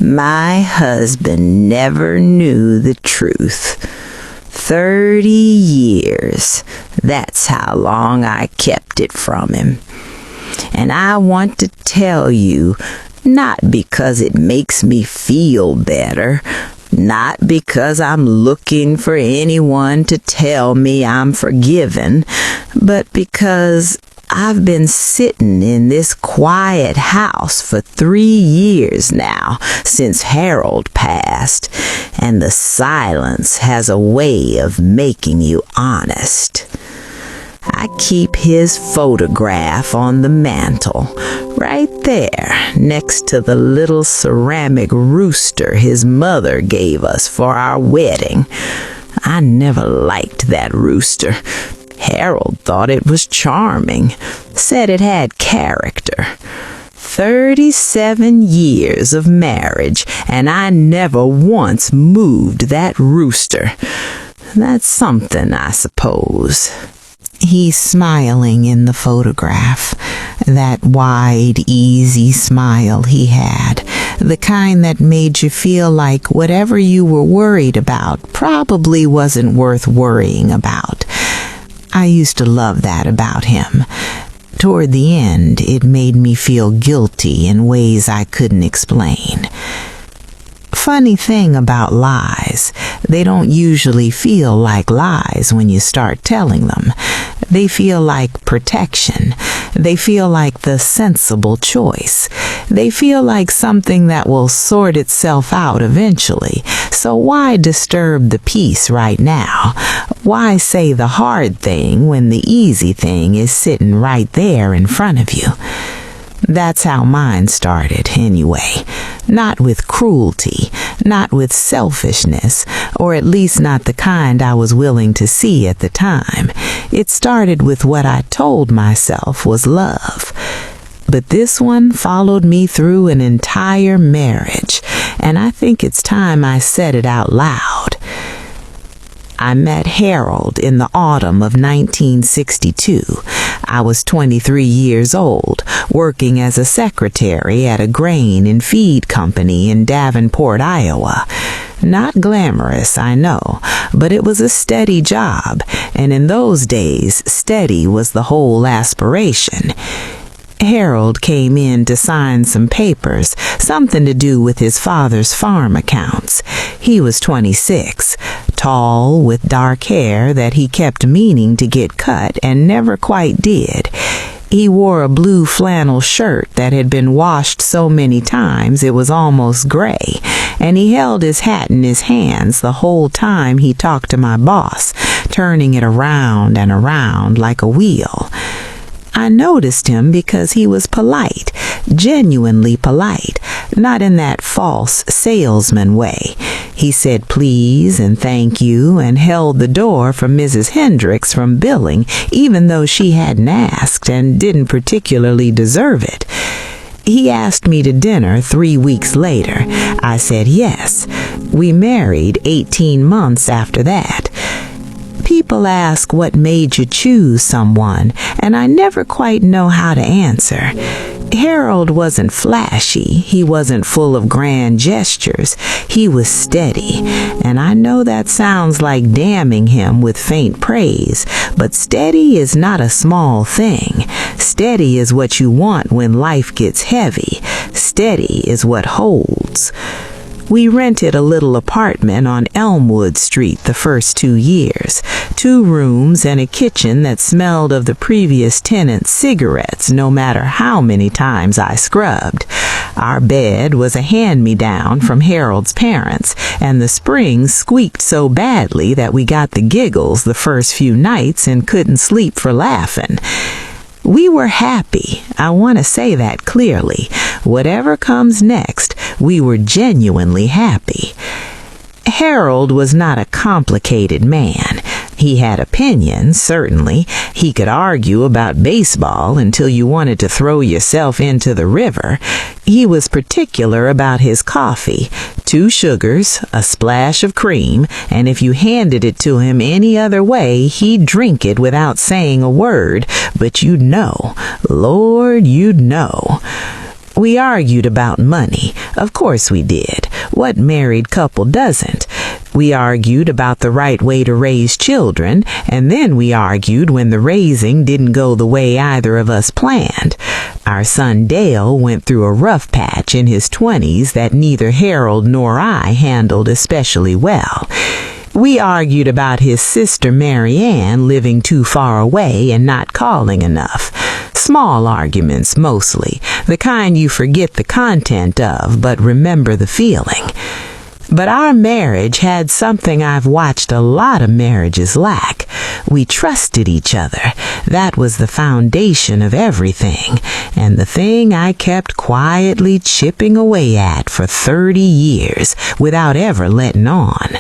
My husband never knew the truth. 30 years. That's how long I kept it from him. And I want to tell you, not because it makes me feel better, not because I'm looking for anyone to tell me I'm forgiven, but because I've been sitting in this quiet house for 3 years now, since Harold passed, and the silence has a way of making you honest. I keep his photograph on the mantel, right there, next to the little ceramic rooster his mother gave us for our wedding. I never liked that rooster. Harold thought it was charming, said it had character. 37 years of marriage, and I never once moved that rooster. That's something, I suppose. He's smiling in the photograph, that wide, easy smile he had, the kind that made you feel like whatever you were worried about probably wasn't worth worrying about. I used to love that about him. Toward the end, it made me feel guilty in ways I couldn't explain. Funny thing about lies, they don't usually feel like lies when you start telling them. They feel like protection. They feel like the sensible choice. They feel like something that will sort itself out eventually. So why disturb the peace right now? Why say the hard thing when the easy thing is sitting right there in front of you? That's how mine started, anyway. Not with cruelty, not with selfishness, or at least not the kind I was willing to see at the time. It started with what I told myself was love. But this one followed me through an entire marriage, and I think it's time I said it out loud. I met Harold in the autumn of 1962. I was 23 years old, working as a secretary at a grain and feed company in Davenport, Iowa. Not glamorous, I know, but it was a steady job, and in those days, steady was the whole aspiration. Harold came in to sign some papers, something to do with his father's farm accounts. He was 26, tall, with dark hair that he kept meaning to get cut and never quite did. He wore a blue flannel shirt that had been washed so many times it was almost gray, and he held his hat in his hands the whole time he talked to my boss, turning it around and around like a wheel. I noticed him because he was polite, genuinely polite, not in that false salesman way. He said please and thank you and held the door for Mrs. Hendricks from billing, even though she hadn't asked and didn't particularly deserve it. He asked me to dinner 3 weeks later. I said yes. We married 18 months after that. People ask what made you choose someone, and I never quite know how to answer. Harold wasn't flashy. He wasn't full of grand gestures. He was steady, and I know that sounds like damning him with faint praise, but steady is not a small thing. Steady is what you want when life gets heavy. Steady is what holds. We rented a little apartment on Elmwood Street the first 2 years, 2 rooms and a kitchen that smelled of the previous tenant's cigarettes no matter how many times I scrubbed. Our bed was a hand-me-down from Harold's parents, and the springs squeaked so badly that we got the giggles the first few nights and couldn't sleep for laughing. We were happy. I want to say that clearly. Whatever comes next, we were genuinely happy. Harold was not a complicated man. He had opinions, certainly. He could argue about baseball until you wanted to throw yourself into the river. He was particular about his coffee. 2 sugars, a splash of cream, and if you handed it to him any other way, he'd drink it without saying a word, but you'd know. Lord, you'd know. We argued about money. Of course we did. What married couple doesn't? We argued about the right way to raise children, and then we argued when the raising didn't go the way either of us planned. Our son Dale went through a rough patch in his 20s that neither Harold nor I handled especially well. We argued about his sister Mary Ann living too far away and not calling enough. Small arguments, mostly, the kind you forget the content of but remember the feeling. But our marriage had something I've watched a lot of marriages lack. We trusted each other. That was the foundation of everything, and the thing I kept quietly chipping away at for 30 years without ever letting on.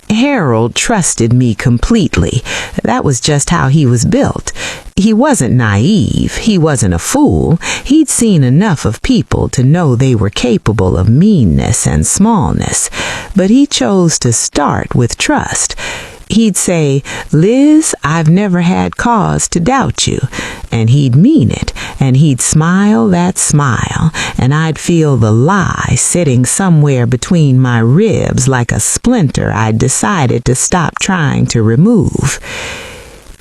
Harold trusted me completely. That was just how he was built. He wasn't naive. He wasn't a fool. He'd seen enough of people to know they were capable of meanness and smallness. But he chose to start with trust. He'd say, "Liz, I've never had cause to doubt you." And he'd mean it, and he'd smile that smile, and I'd feel the lie sitting somewhere between my ribs like a splinter I'd decided to stop trying to remove.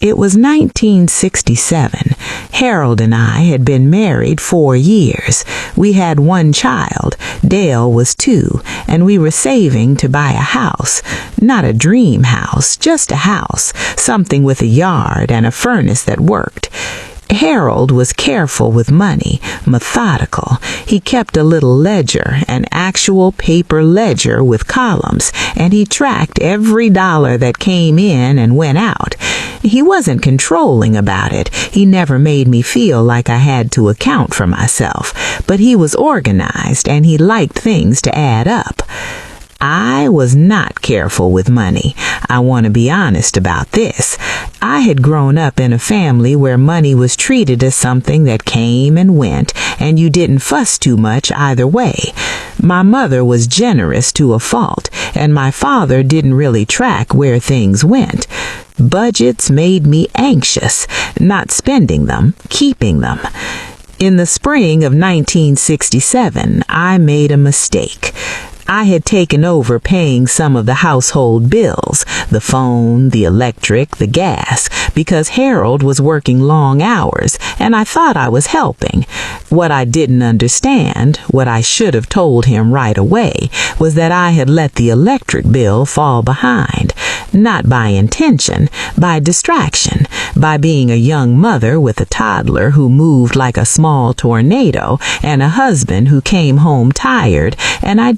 It was 1967. Harold and I had been married 4 years. We had one child. Dale was 2, and we were saving to buy a house. Not a dream house, just a house, something with a yard and a furnace that worked. Harold was careful with money, methodical. He kept a little ledger, an actual paper ledger with columns, and he tracked every dollar that came in and went out. He wasn't controlling about it. He never made me feel like I had to account for myself, but he was organized and he liked things to add up. I was not careful with money. I want to be honest about this. I had grown up in a family where money was treated as something that came and went, and you didn't fuss too much either way. My mother was generous to a fault, and my father didn't really track where things went. Budgets made me anxious, not spending them, keeping them. In the spring of 1967, I made a mistake. I had taken over paying some of the household bills, the phone, the electric, the gas, because Harold was working long hours, and I thought I was helping. What I didn't understand, what I should have told him right away, was that I had let the electric bill fall behind. Not by intention, by distraction, by being a young mother with a toddler who moved like a small tornado and a husband who came home tired, and I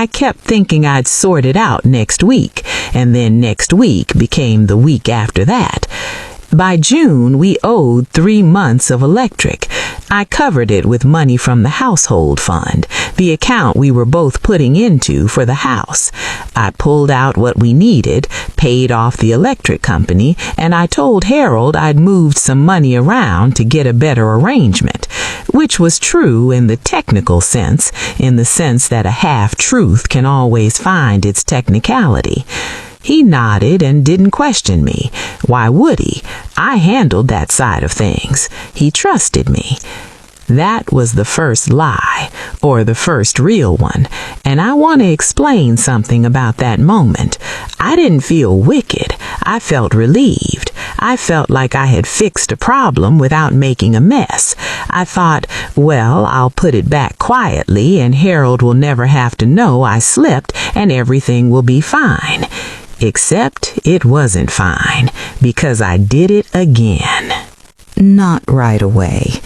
kept thinking I'd sort it out next week, and then next week became the week after that. By June, we owed 3 months of electric. I covered it with money from the household fund, the account we were both putting into for the house. I pulled out what we needed, paid off the electric company, and I told Harold I'd moved some money around to get a better arrangement, which was true in the technical sense, in the sense that a half-truth can always find its technicality. He nodded and didn't question me. Why would he? I handled that side of things. He trusted me. That was the first lie, or the first real one, and I want to explain something about that moment. I didn't feel wicked. I felt relieved. I felt like I had fixed a problem without making a mess. I thought, well, I'll put it back quietly, and Harold will never have to know I slipped, and everything will be fine. Except it wasn't fine, because I did it again. Not right away.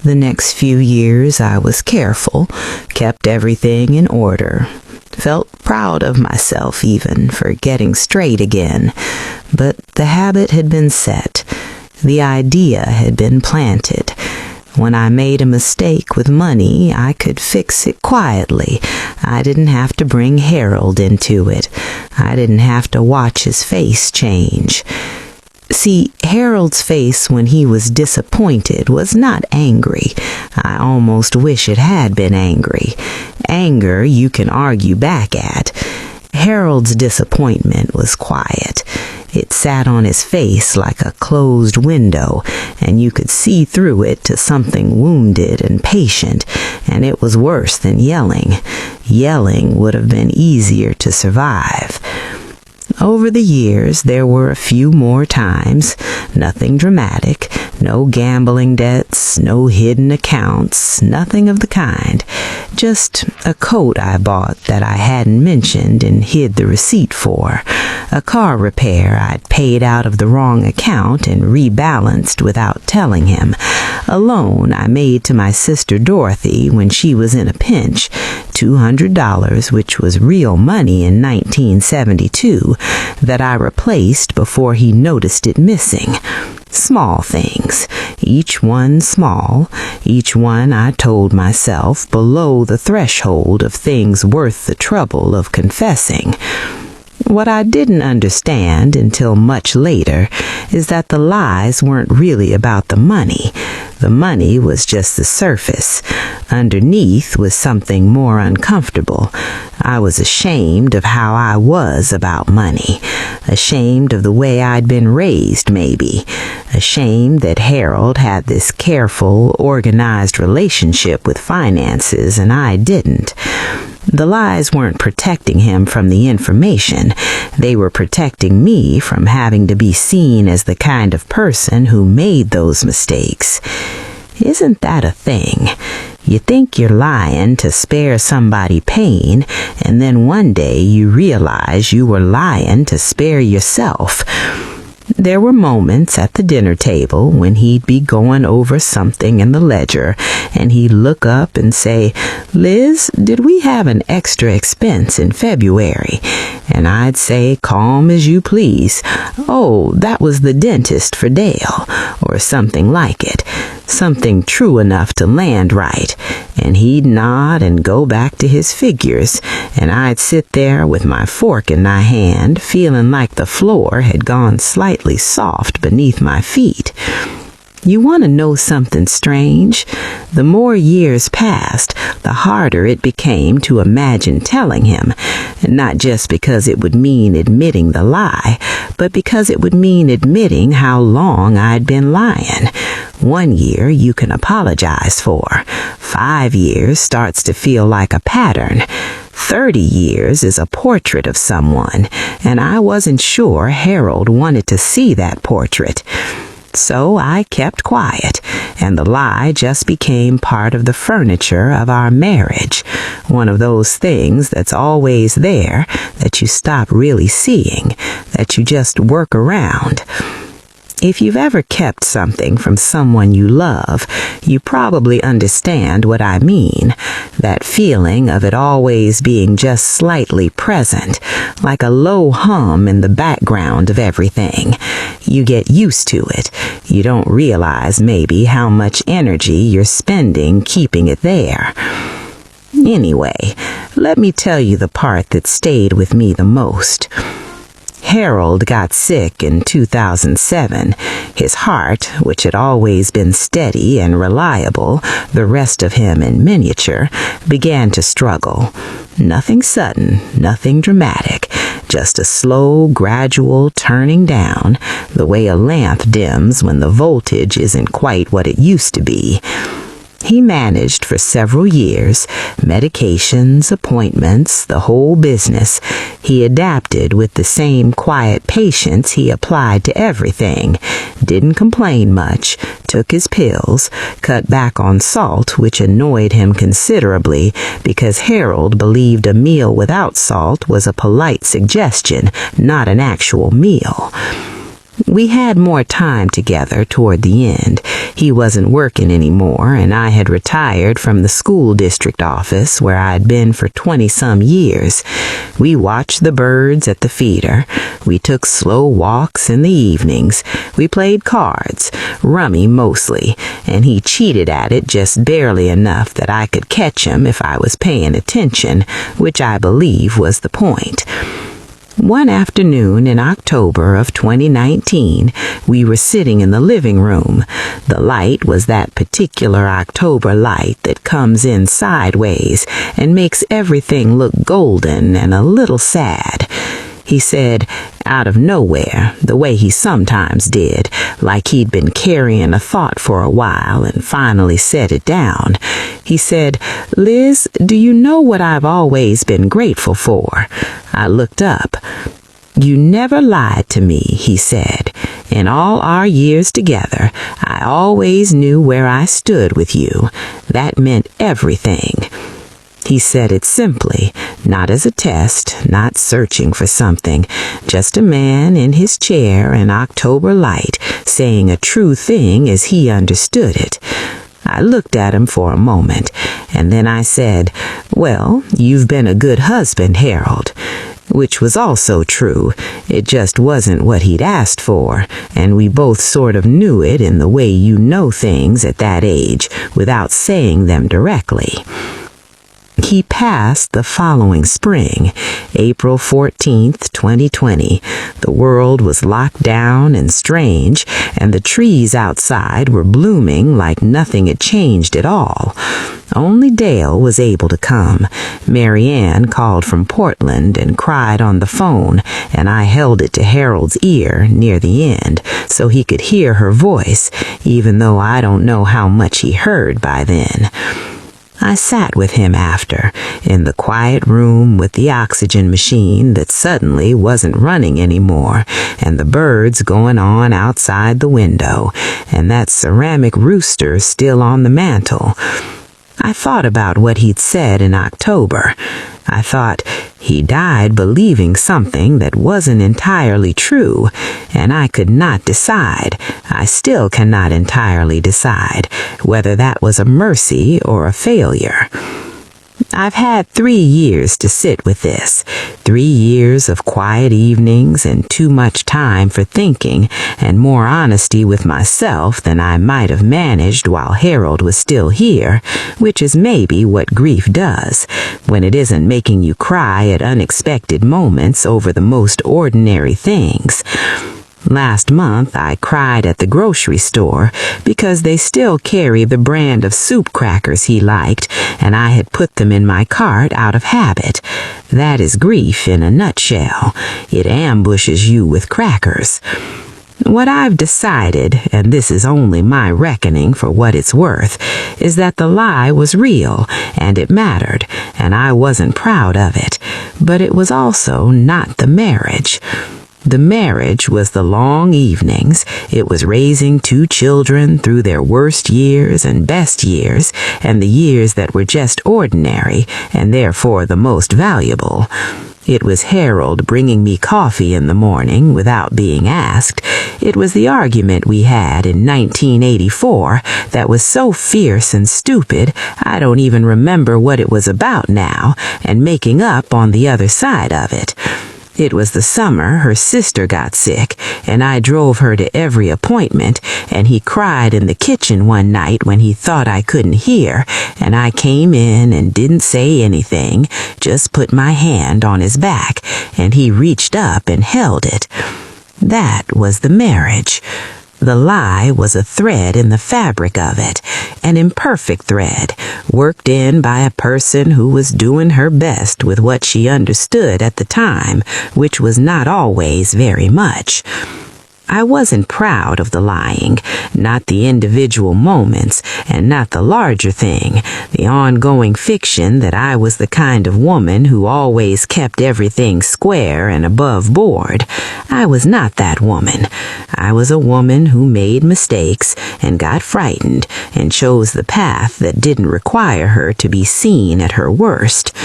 The next few years I was careful, kept everything in order, felt proud of myself even for getting straight again. But the habit had been set. The idea had been planted. When I made a mistake with money, I could fix it quietly. I didn't have to bring Harold into it. I didn't have to watch his face change. See, Harold's face when he was disappointed was not angry. I almost wish it had been angry. Anger you can argue back at. Harold's disappointment was quiet. It sat on his face like a closed window, and you could see through it to something wounded and patient, and it was worse than yelling. Yelling would have been easier to survive. Over the years, there were a few more times, nothing dramatic, no gambling debts, no hidden accounts, nothing of the kind. Just a coat I bought that I hadn't mentioned and hid the receipt for, a car repair I'd paid out of the wrong account and rebalanced without telling him, a loan I made to my sister Dorothy when she was in a pinch, $200, which was real money in 1972, that I replaced before he noticed it missing. Small things, each one small, each one, I told myself, below the threshold of things worth the trouble of confessing. What I didn't understand until much later is that the lies weren't really about the money. The money was just the surface. Underneath was something more uncomfortable. I was ashamed of how I was about money. Ashamed of the way I'd been raised, maybe. Ashamed that Harold had this careful, organized relationship with finances and I didn't. The lies weren't protecting him from the information. They were protecting me from having to be seen as the kind of person who made those mistakes. Isn't that a thing? You think you're lying to spare somebody pain, and then one day you realize you were lying to spare yourself. There were moments at the dinner table when he'd be going over something in the ledger, and he'd look up and say, "Liz, did we have an extra expense in February?" And I'd say, calm as you please, "Oh, that was the dentist for Dale," or something like it, something true enough to land right. And he'd nod and go back to his figures, and I'd sit there with my fork in my hand, feeling like the floor had gone slightly soft beneath my feet. You want to know something strange? The more years passed, the harder it became to imagine telling him, not just because it would mean admitting the lie, but because it would mean admitting how long I'd been lying. 1 year you can apologize for. 5 years starts to feel like a pattern. 30 years is a portrait of someone, and I wasn't sure Harold wanted to see that portrait. So I kept quiet, and the lie just became part of the furniture of our marriage. One of those things that's always there, that you stop really seeing, that you just work around. If you've ever kept something from someone you love, you probably understand what I mean. That feeling of it always being just slightly present, like a low hum in the background of everything. You get used to it. You don't realize maybe how much energy you're spending keeping it there. Anyway, let me tell you the part that stayed with me the most. Harold got sick in 2007. His heart, which had always been steady and reliable, the rest of him in miniature, began to struggle. Nothing sudden, nothing dramatic, just a slow, gradual turning down, the way a lamp dims when the voltage isn't quite what it used to be. He managed for several years, medications, appointments, the whole business. He adapted with the same quiet patience he applied to everything, didn't complain much, took his pills, cut back on salt, which annoyed him considerably because Harold believed a meal without salt was a polite suggestion, not an actual meal. We had more time together toward the end. He wasn't working anymore, and I had retired from the school district office where I'd been for 20-some years. We watched the birds at the feeder. We took slow walks in the evenings. We played cards, rummy mostly, and he cheated at it just barely enough that I could catch him if I was paying attention, which I believe was the point. One afternoon in October of 2019, we were sitting in the living room. The light was that particular October light that comes in sideways and makes everything look golden and a little sad. He said, out of nowhere, the way he sometimes did, like he'd been carrying a thought for a while and finally set it down. He said, "Liz, do you know what I've always been grateful for?" I looked up. "You never lied to me," he said. "In all our years together, I always knew where I stood with you. That meant everything." He said it simply, not as a test, not searching for something, just a man in his chair in October light saying a true thing as he understood it. I looked at him for a moment, and then I said, "Well, you've been a good husband, Harold." Which was also true. It just wasn't what he'd asked for, and we both sort of knew it in the way you know things at that age without saying them directly. He passed the following spring, April 14th, 2020. The world was locked down and strange, and the trees outside were blooming like nothing had changed at all. Only Dale was able to come. Mary Ann called from Portland and cried on the phone, and I held it to Harold's ear near the end so he could hear her voice, even though I don't know how much he heard by then. I sat with him after, in the quiet room with the oxygen machine that suddenly wasn't running anymore, and the birds going on outside the window, and that ceramic rooster still on the mantel. I thought about what he'd said in October. I thought, he died believing something that wasn't entirely true, and I could not decide. I still cannot entirely decide whether that was a mercy or a failure. I've had 3 years to sit with this, 3 years of quiet evenings and too much time for thinking and more honesty with myself than I might have managed while Harold was still here, which is maybe what grief does, when it isn't making you cry at unexpected moments over the most ordinary things. Last month, I cried at the grocery store because they still carry the brand of soup crackers he liked, and I had put them in my cart out of habit. That is grief in a nutshell. It ambushes you with crackers. What I've decided, and this is only my reckoning for what it's worth, is that the lie was real, and it mattered, and I wasn't proud of it. But it was also not the marriage. The marriage was the long evenings. It was raising 2 children through their worst years and best years, and the years that were just ordinary, and therefore the most valuable. It was Harold bringing me coffee in the morning without being asked. It was the argument we had in 1984 that was so fierce and stupid I don't even remember what it was about now, and making up on the other side of it. It was the summer her sister got sick, and I drove her to every appointment, and he cried in the kitchen one night when he thought I couldn't hear, and I came in and didn't say anything, just put my hand on his back, and he reached up and held it. That was the marriage. The lie was a thread in the fabric of it, an imperfect thread, worked in by a person who was doing her best with what she understood at the time, which was not always very much. I wasn't proud of the lying, not the individual moments, and not the larger thing, the ongoing fiction that I was the kind of woman who always kept everything square and above board. I was not that woman. I was a woman who made mistakes and got frightened and chose the path that didn't require her to be seen at her worst.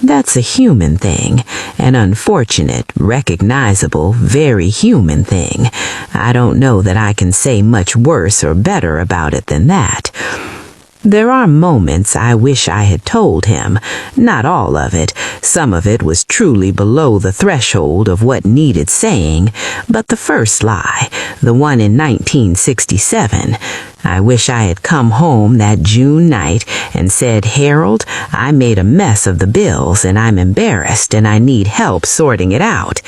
That's a human thing, an unfortunate, recognizable, very human thing. I don't know that I can say much worse or better about it than that. There are moments I wish I had told him. Not all of it. Some of it was truly below the threshold of what needed saying. But the first lie, the one in 1967, I wish I had come home that June night and said, "Harold, I made a mess of the bills and I'm embarrassed and I need help sorting it out."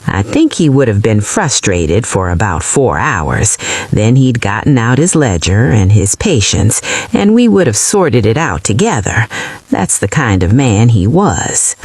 I think he would have been frustrated for about 4 hours. Then he'd gotten out his ledger and his patience, and we would have sorted it out together. That's the kind of man he was.